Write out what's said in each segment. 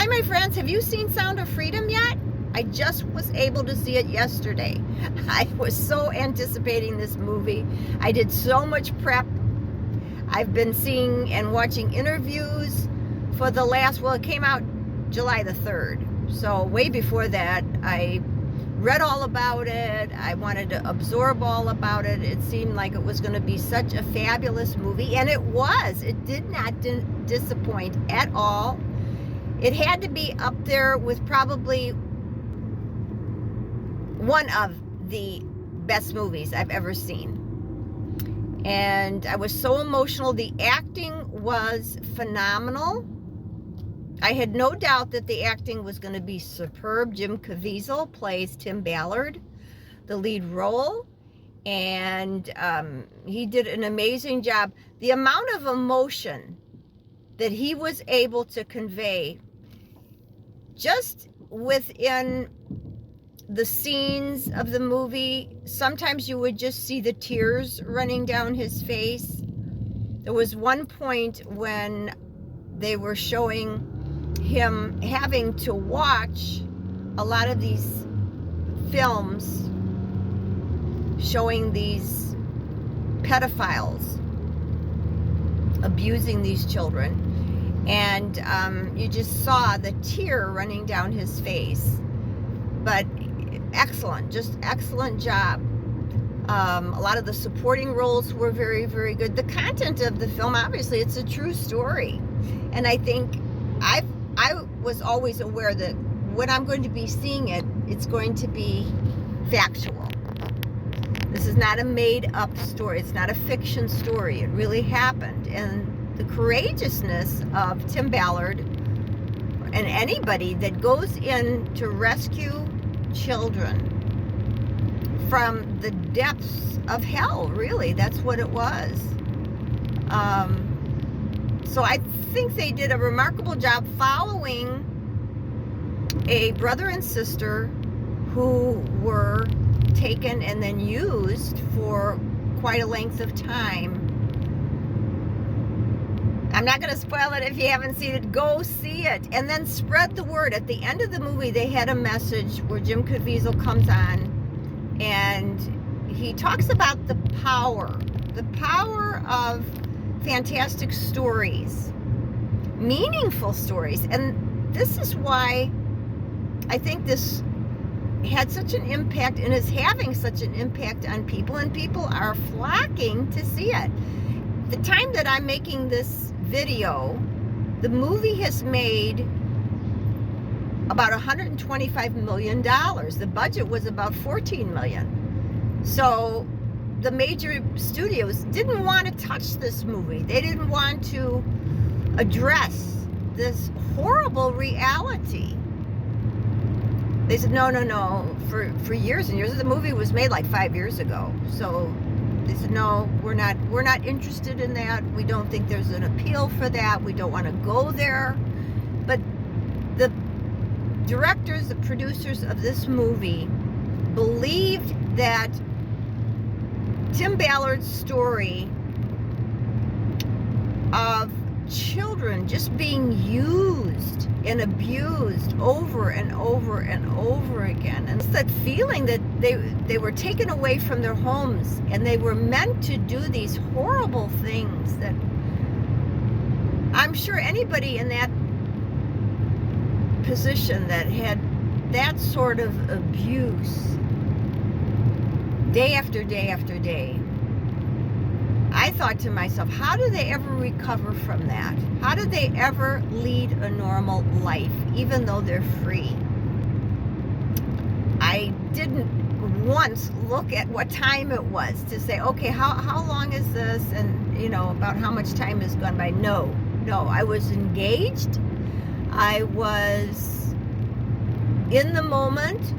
Hi, my friends. Have you seen Sound of Freedom yet? I just was able to see it yesterday. I was so anticipating this movie. I did so much prep. I've been seeing and watching interviews for the last, well, it came out July the 3rd. So way before that, I read all about it. I wanted to absorb all about it. It seemed like it was going to be such a fabulous movie, and it was. It did not disappoint at all. It had to be up there with probably one of the best movies I've ever seen. And I was so emotional. The acting was phenomenal. I had no doubt that the acting was going to be superb. Jimcaviezel plays Tim Ballard, the lead role, and he did an amazing job. The amount of emotion that he was able to convey just within the scenes of the movie, sometimes you would just see the tears running down his face. There was one point when they were showing him having to watch a lot of these films showing these pedophiles abusing these children. And you just saw the tear running down his face. But excellent, just excellent job. A lot of the supporting roles were very, very good. The content of the film, obviously, it's a true story. And I think I was always aware that when I'm going to be seeing it, it's going to be factual. This is not a made-up story. It's not a fiction story. It really happened. And the courageousness of Tim Ballard and anybody that goes in to rescue children from the depths of hell, really, that's what it was. So I think they did a remarkable job following a brother and sister who were taken and then used for quite a length of time. I'm not going to spoil it if you haven't seen it. Go see it and then spread the word. At the end of the movie, they had a message where Jimcaviezel comes on and he talks about the power of fantastic stories, meaningful stories. And this is why I think this had such an impact and is having such an impact on people, and people are flocking to see it. The time that I'm making this video, the movie has made about $125 million. The budget was about $14 million. So the major studios didn't want to touch this movie. They didn't want to address this horrible reality. They said, no, for years and years. The movie was made like 5 years ago. So they said, no, we're not interested in that. We don't think there's an appeal for that. We don't want to go there. But the directors, the producers of this movie believed that Tim Ballard's story of children just being used and abused over and over and over again, and it's that feeling that they were taken away from their homes and they were meant to do these horrible things that I'm sure anybody in that position that had that sort of abuse day after day after day, I thought to myself, how do they ever recover from that? How do they ever lead a normal life, even though they're free? I didn't once look at what time it was to say, okay, how long is this? And, about how much time has gone by. No, I was engaged. I was in the moment.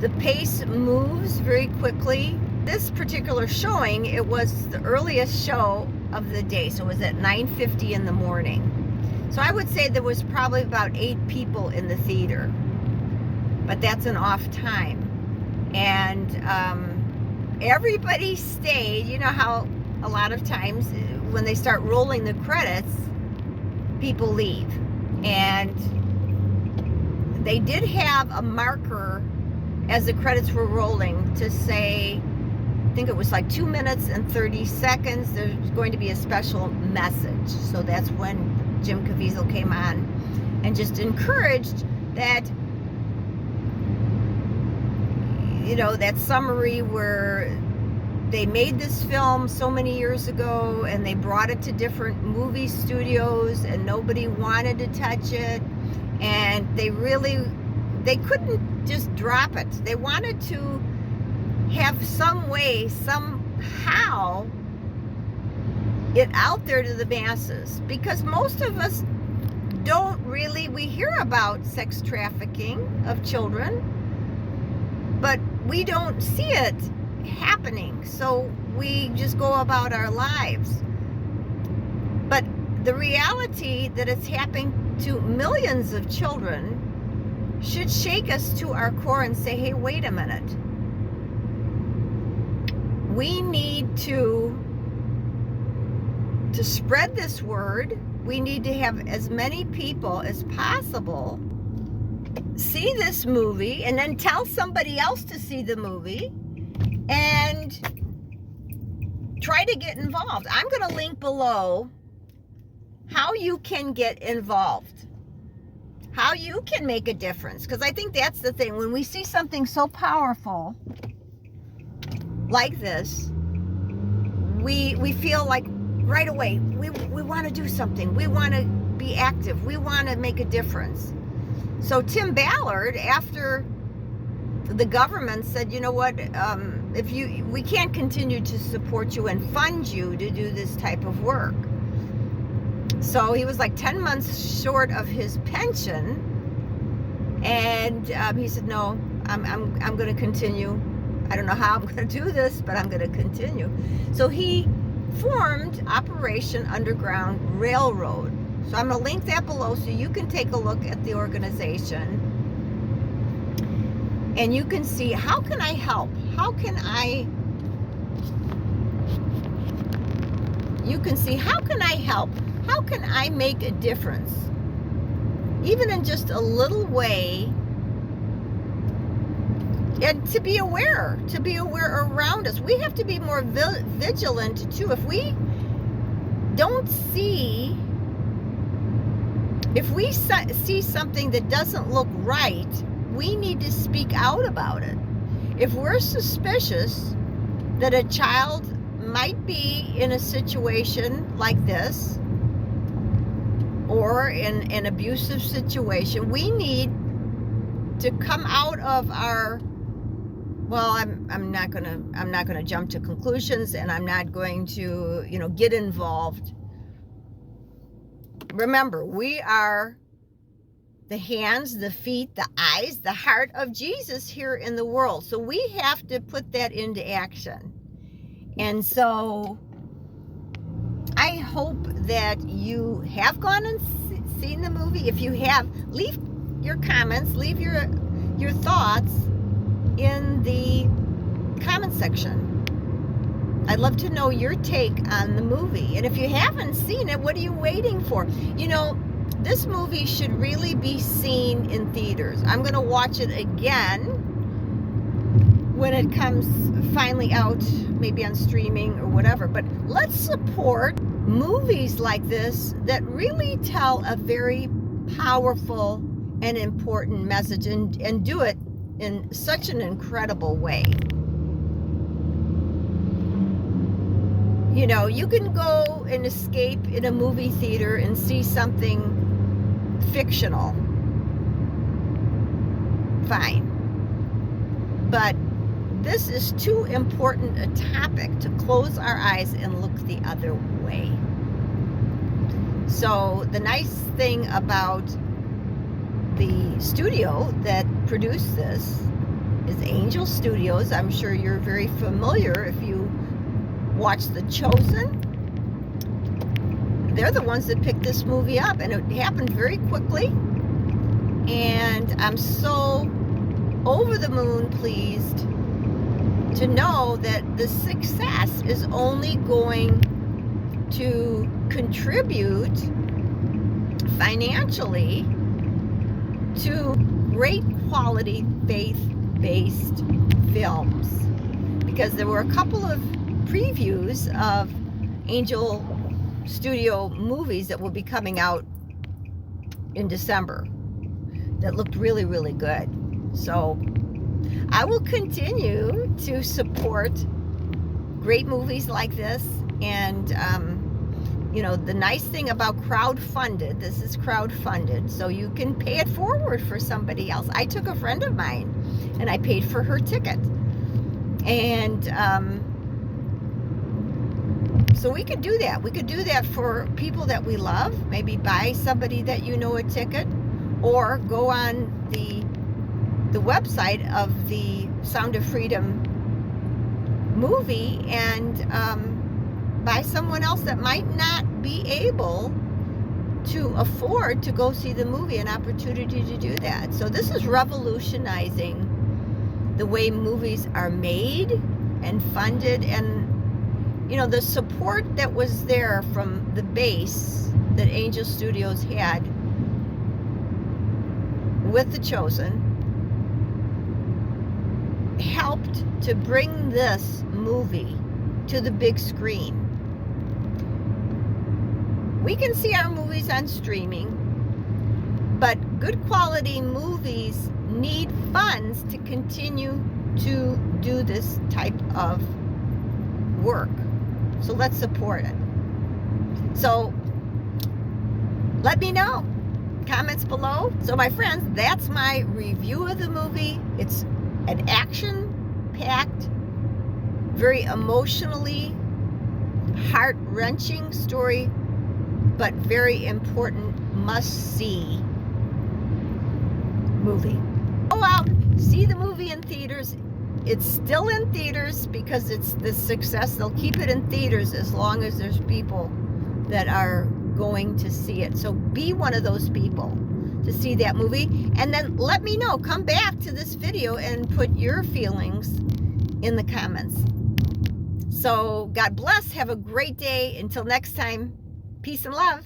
The pace moves very quickly. This particular showing, it was the earliest show of the day, so it was at 9:50 in the morning. So I would say there was probably about 8 people in the theater, but that's an off time. And everybody stayed. You know how a lot of times when they start rolling the credits, people leave. And they did have a marker as the credits were rolling to say, I think it was like 2 minutes and 30 seconds, there's going to be a special message. So that's when Jim Caviezel came on and just encouraged that, you know, that summary where they made this film so many years ago and they brought it to different movie studios and nobody wanted to touch it, and they couldn't just drop it. They wanted to have some way, somehow, it out there to the masses, because most of us don't really, we hear about sex trafficking of children, but we don't see it happening, so we just go about our lives. But the reality that it's happening to millions of children should shake us to our core and say, hey, wait a minute. We need to spread this word. We need to have as many people as possible see this movie and then tell somebody else to see the movie and try to get involved. I'm going to link below how you can get involved, how you can make a difference, because I think that's the thing. When we see something so powerful like this, we feel like right away we want to do something. We want to be active. We want to make a difference. So Tim Ballard, after the government said, you know what, we can't continue to support you and fund you to do this type of work. So he was like 10 months short of his pension, and he said, no, I'm going to continue. I don't know how I'm going to do this, but I'm going to continue. So he formed Operation Underground Railroad. So I'm going to link that below so you can take a look at the organization and you can see, how can I help? You can see, how can I help? How can I make a difference? Even in just a little way. And to be aware around us. We have to be more vigilant too. If we don't see, if we see something that doesn't look right, we need to speak out about it. If we're suspicious that a child might be in a situation like this, or in an abusive situation, we need to come out of our, well, I'm not gonna jump to conclusions, and I'm not going to, get involved. Remember, we are the hands, the feet, the eyes, the heart of Jesus here in the world. So we have to put that into action. And so I hope that you have gone and seen the movie. If you have, leave your comments, leave your thoughts in the comment section. I'd love to know your take on the movie. And if you haven't seen it, what are you waiting for? This movie should really be seen in theaters. I'm going to watch it again when it comes finally out, maybe on streaming or whatever. But let's support movies like this that really tell a very powerful and important message, and do it in such an incredible way. You can go and escape in a movie theater and see something fictional. Fine. But this is too important a topic to close our eyes and look the other way. So the nice thing about the studio that produced this is Angel Studios. I'm sure you're very familiar if you watch The Chosen. They're the ones that picked this movie up, and it happened very quickly. And I'm so over the moon pleased to know that the success is only going to contribute financially to great quality faith-based films, because there were a couple of previews of Angel Studio movies that will be coming out in December that looked really, really good. So I will continue to support great movies like this. And you know, the nice thing about crowdfunded, this is crowdfunded, so you can pay it forward for somebody else. I took a friend of mine and I paid for her ticket. And so we could do that. We could do that for people that we love. Maybe buy somebody that you know a ticket, or go on the website of the Sound of Freedom movie and buy someone else that might not be able to afford to go see the movie an opportunity to do that. So this is revolutionizing the way movies are made and funded. And you know, the support that was there from the base that Angel Studios had with The Chosen helped to bring this movie to the big screen. We can see our movies on streaming, but good quality movies need funds to continue to do this type of work. So let's support it. So let me know. Comments below. So my friends, that's my review of the movie. It's an action-packed, very emotionally heart-wrenching story, but very important, must-see movie. Go out, see the movie in theaters. It's still in theaters because it's the success. They'll keep it in theaters as long as there's people that are going to see it. So be one of those people to see that movie. And then let me know. Come back to this video and put your feelings in the comments. So God bless. Have a great day. Until next time, peace and love.